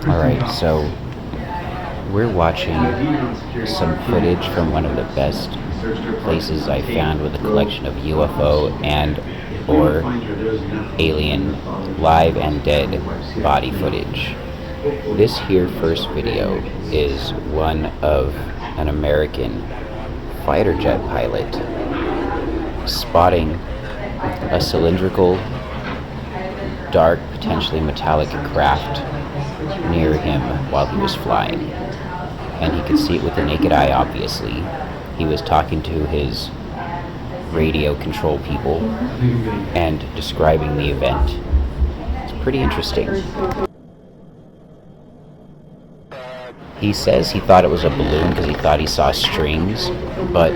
Alright, so we're watching some footage from one of the best places I found with a collection of UFO and or alien live and dead body footage. This here first video is one of an American fighter jet pilot spotting a cylindrical, dark, potentially metallic craft near him while he was flying. And he could see it with the naked eye, obviously. He was talking to his radio control people and describing the event. It's pretty interesting. He says he thought it was a balloon because he thought he saw strings, but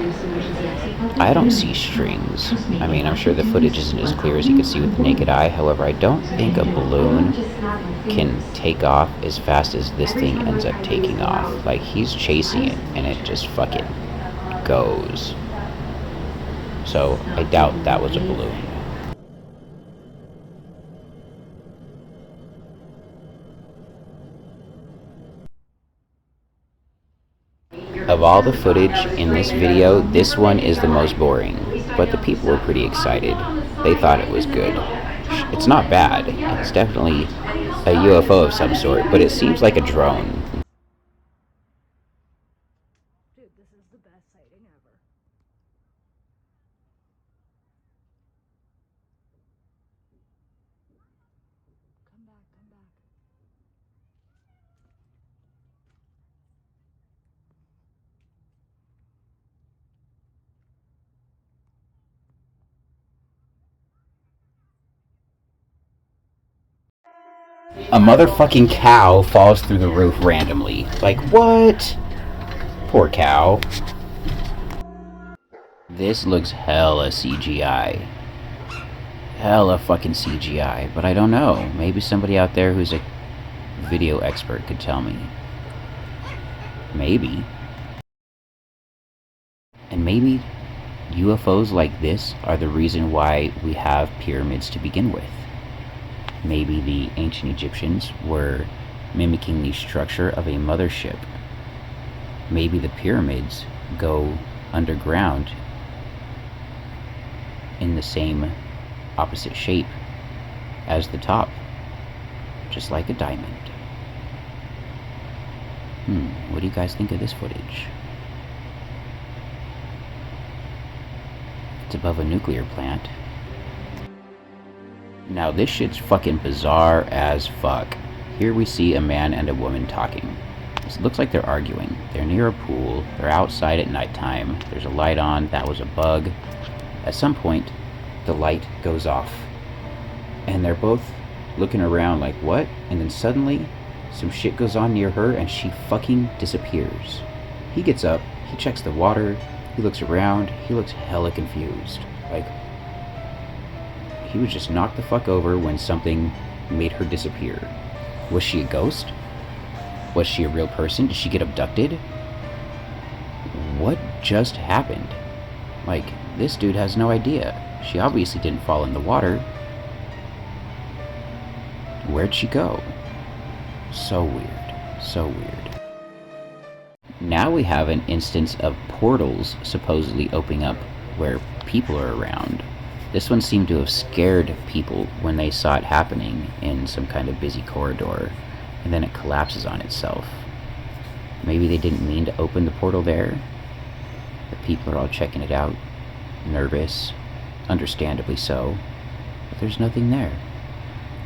I don't see strings. I mean, I'm sure the footage isn't as clear as you could see with the naked eye. However, I don't think a balloon can take off as fast as this thing ends up taking off. Like, he's chasing it and it just fucking goes. So I doubt that was a balloon. Of all the footage in this video, this one is the most boring, but the people were pretty excited. They thought it was good. It's not bad. It's definitely a UFO of some sort, but it seems like a drone. Dude, this is the best sighting ever. Come back, come back. A motherfucking cow falls through the roof randomly. Like, what? Poor cow. This looks hella CGI. Hella fucking CGI. But I don't know. Maybe somebody out there who's a video expert could tell me. Maybe. And maybe UFOs like this are the reason why we have pyramids to begin with. Maybe the ancient Egyptians were mimicking the structure of a mothership. Maybe the pyramids go underground in the same opposite shape as the top, just like a diamond. What do you guys think of this footage? It's above a nuclear plant. Now this shit's fucking bizarre as fuck. Here we see a man and a woman talking. It looks like they're arguing. They're near a pool. They're outside at nighttime. There's a light on. That was a bug. At some point, the light goes off. And they're both looking around like, what? And then suddenly, some shit goes on near her and she fucking disappears. He gets up. He checks the water. He looks around. He looks hella confused. Like, he was just knocked the fuck over when something made her disappear. Was she a ghost? Was she a real person? Did she get abducted? What just happened? Like, this dude has no idea. She obviously didn't fall in the water. Where'd she go? So weird. So weird. Now we have an instance of portals supposedly opening up where people are around. This one seemed to have scared people when they saw it happening in some kind of busy corridor, and then it collapses on itself. Maybe they didn't mean to open the portal there. The people are all checking it out, nervous, understandably so, but there's nothing there.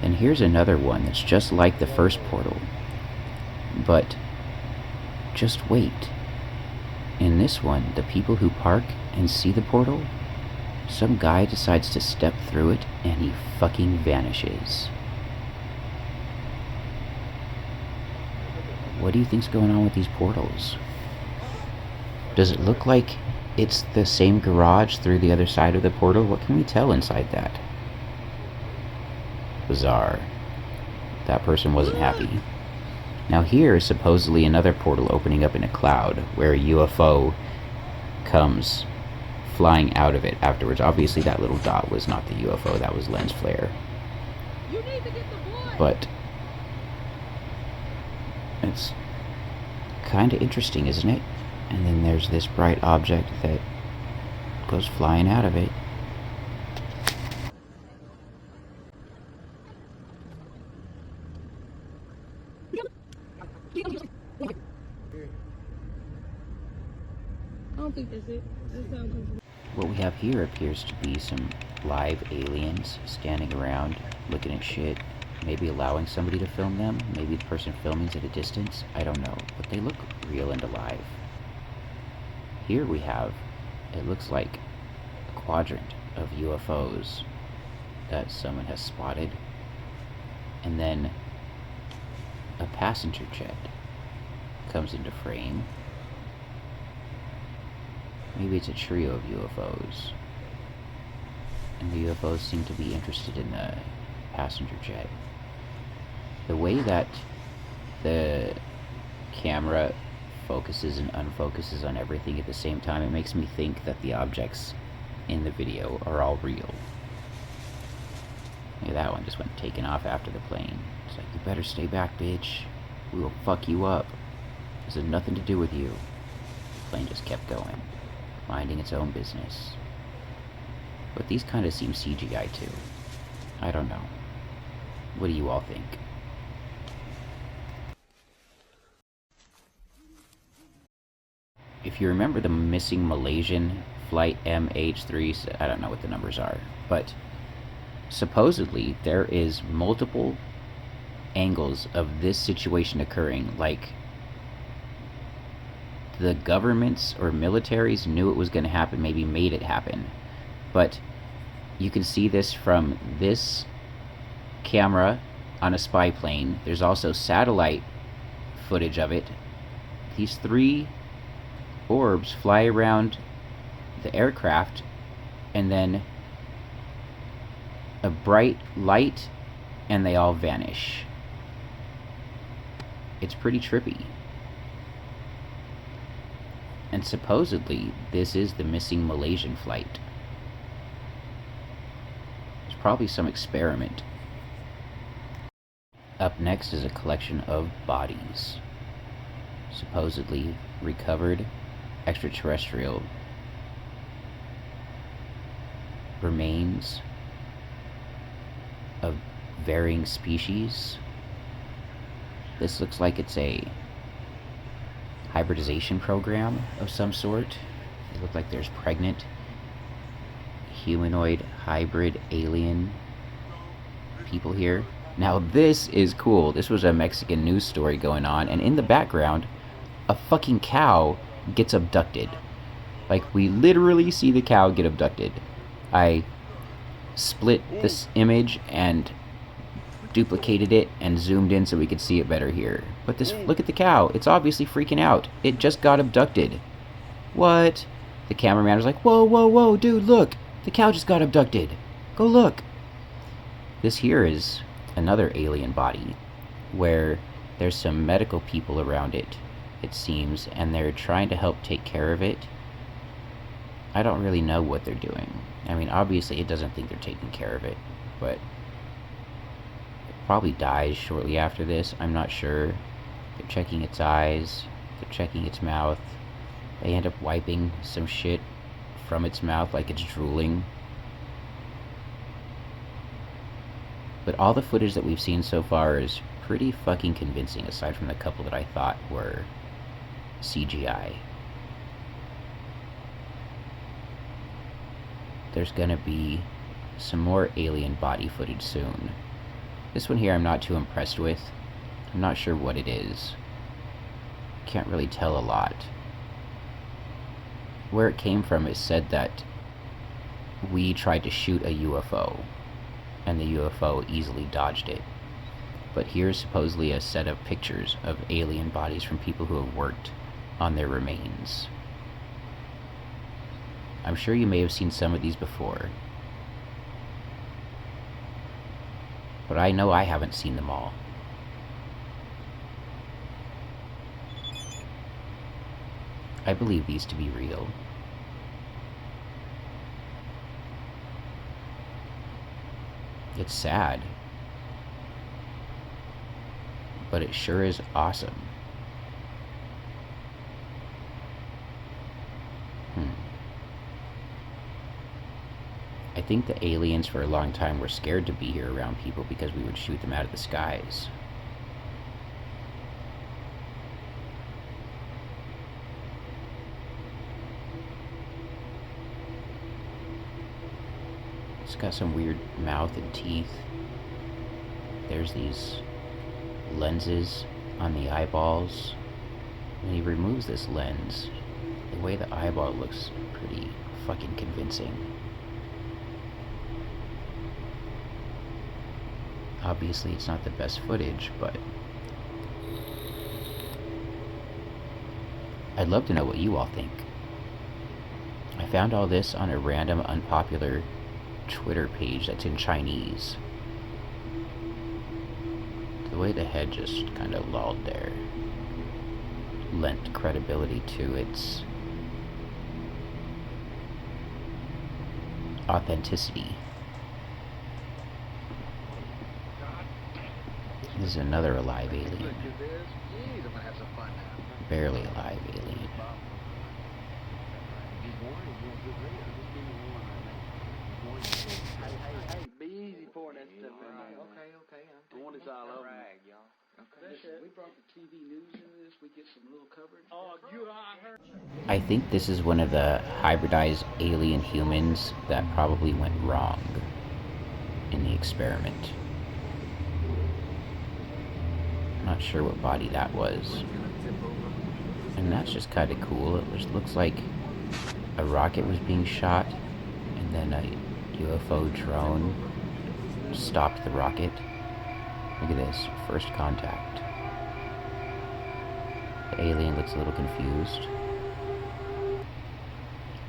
And here's another one that's just like the first portal, but just wait. In this one, the people who park and see the portal, some guy decides to step through it and he fucking vanishes. What do you think's going on with these portals? Does it look like it's the same garage through the other side of the portal? What can we tell inside that? Bizarre. That person wasn't happy. Now here is supposedly another portal opening up in a cloud where a UFO comes flying out of it afterwards. Obviously that little dot was not the UFO, that was lens flare. But It's kind of interesting, isn't it? And then there's this bright object that goes flying out of it. I don't think that's it. That's not good. What we have here appears to be some live aliens standing around looking at shit, maybe allowing somebody to film them, maybe the person filming's at a distance, I don't know, but they look real and alive. Here we have, it looks like a quadrant of UFOs that someone has spotted, and then a passenger jet comes into frame. Maybe it's a trio of UFOs. And the UFOs seem to be interested in the passenger jet. The way that the camera focuses and unfocuses on everything at the same time, it makes me think that the objects in the video are all real. Yeah, that one just went taking off after the plane. It's like, you better stay back, bitch. We will fuck you up. This has nothing to do with you. The plane just kept going, minding its own business. But these kind of seem CGI too. I don't know. What do you all think? If you remember the missing Malaysian flight MH3, I don't know what the numbers are, but supposedly there is multiple angles of this situation occurring, like the governments or militaries knew it was going to happen, maybe made it happen. But you can see this from this camera on a spy plane. There's also satellite footage of it. These three orbs fly around the aircraft, and then a bright light, and they all vanish. It's pretty trippy. And supposedly, this is the missing Malaysian flight. There's probably some experiment. Up next is a collection of bodies. Supposedly recovered extraterrestrial remains of varying species. This looks like it's a hybridization program of some sort. They look like there's pregnant humanoid hybrid alien people here. Now this is cool. This was a Mexican news story going on, and in the background a fucking cow gets abducted. Like, we literally see the cow get abducted. I split this image and duplicated it and zoomed in so we could see it better here. But this, look at the cow. It's obviously freaking out. It just got abducted. What? The cameraman was like, whoa, whoa, whoa, dude, look. The cow just got abducted. Go look. This here is another alien body where there's some medical people around it, it seems, and they're trying to help take care of it. I don't really know what they're doing. I mean, obviously it doesn't think they're taking care of it, but it probably dies shortly after this. I'm not sure. They're checking its eyes, they're checking its mouth. They end up wiping some shit from its mouth like it's drooling. But all the footage that we've seen so far is pretty fucking convincing, aside from the couple that I thought were CGI. There's gonna be some more alien body footage soon. This one here I'm not too impressed with. I'm not sure what it is. Can't really tell a lot. Where it came from, it said that we tried to shoot a UFO, and the UFO easily dodged it. But here's supposedly a set of pictures of alien bodies from people who have worked on their remains. I'm sure you may have seen some of these before, but I know I haven't seen them all. I believe these to be real. It's sad, but it sure is awesome. I think the aliens for a long time were scared to be here around people because we would shoot them out of the skies. It's got some weird mouth and teeth. There's these lenses on the eyeballs. When he removes this lens, the way the eyeball looks pretty fucking convincing. Obviously, it's not the best footage, but I'd love to know what you all think. I found all this on a random, unpopular Twitter page that's in Chinese. The way the head just kind of lolled there lent credibility to its authenticity. This is another alive alien. Barely alive alien. Hey, be easy pouring that stuff in there. Okay. I want this all over. Listen, we brought the TV news into this. We get some little coverage. Oh, I heard. I think this is one of the hybridized alien humans that probably went wrong in the experiment. Not sure what body that was. And that's just kind of cool. It just looks like a rocket was being shot, and then a UFO drone stopped the rocket. Look at this, first contact. The alien looks a little confused.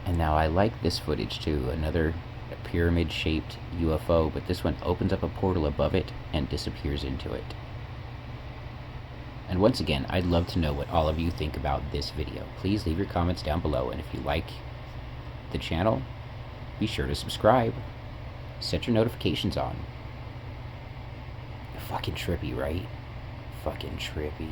And now I like this footage too, another pyramid-shaped UFO, but this one opens up a portal above it and disappears into it. And once again, I'd love to know what all of you think about this video. Please leave your comments down below, and if you like the channel, be sure to subscribe. Set your notifications on. Fucking trippy, right? Fucking trippy.